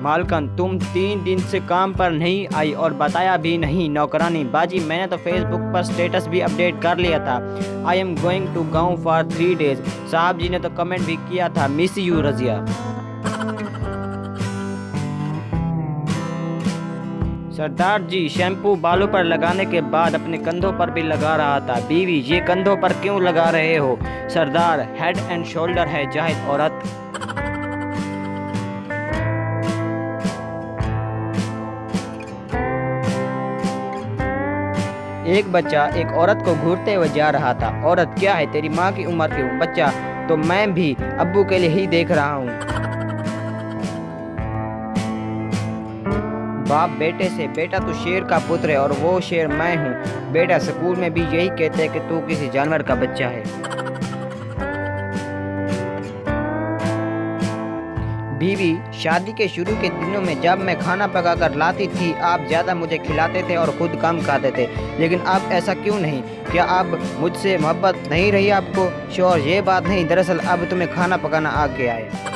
मालकन, तुम 3 दिन से काम पर नहीं आई और बताया भी नहीं। नौकरानी, बाजी मैंने तो फेसबुक पर स्टेटस भी अपडेट कर लिया था। आई एम गोइंग टू गाँव फॉर 3 डेज। साहब जी ने तो कमेंट भी किया था, मिस यू रजिया। सरदार जी शैम्पू बालों पर लगाने के बाद अपने कंधों पर भी लगा रहा था। बीवी, ये कंधों पर क्यों लगा रहे हो? सरदार, हेड एंड शोल्डर है जाहिद औरत। एक बच्चा एक औरत को घूरते हुए जा रहा था। औरत, क्या है तेरी माँ की उम्र क्यों? बच्चा, तो मैं भी अब्बू के लिए ही देख रहा हूँ। बाप बेटे से, बेटा तू शेर का पुत्र है और वो शेर मैं हूँ। बेटा, स्कूल में भी यही कहते हैं कि तू किसी जानवर का बच्चा है। बीवी, शादी के शुरू के दिनों में जब मैं खाना पकाकर लाती थी, आप ज़्यादा मुझे खिलाते थे और खुद कम खाते थे, लेकिन अब ऐसा क्यों नहीं? क्या अब मुझसे मोहब्बत नहीं रही आपको? शौहर, ये बात नहीं, दरअसल अब तुम्हें खाना पकाना आ गया है।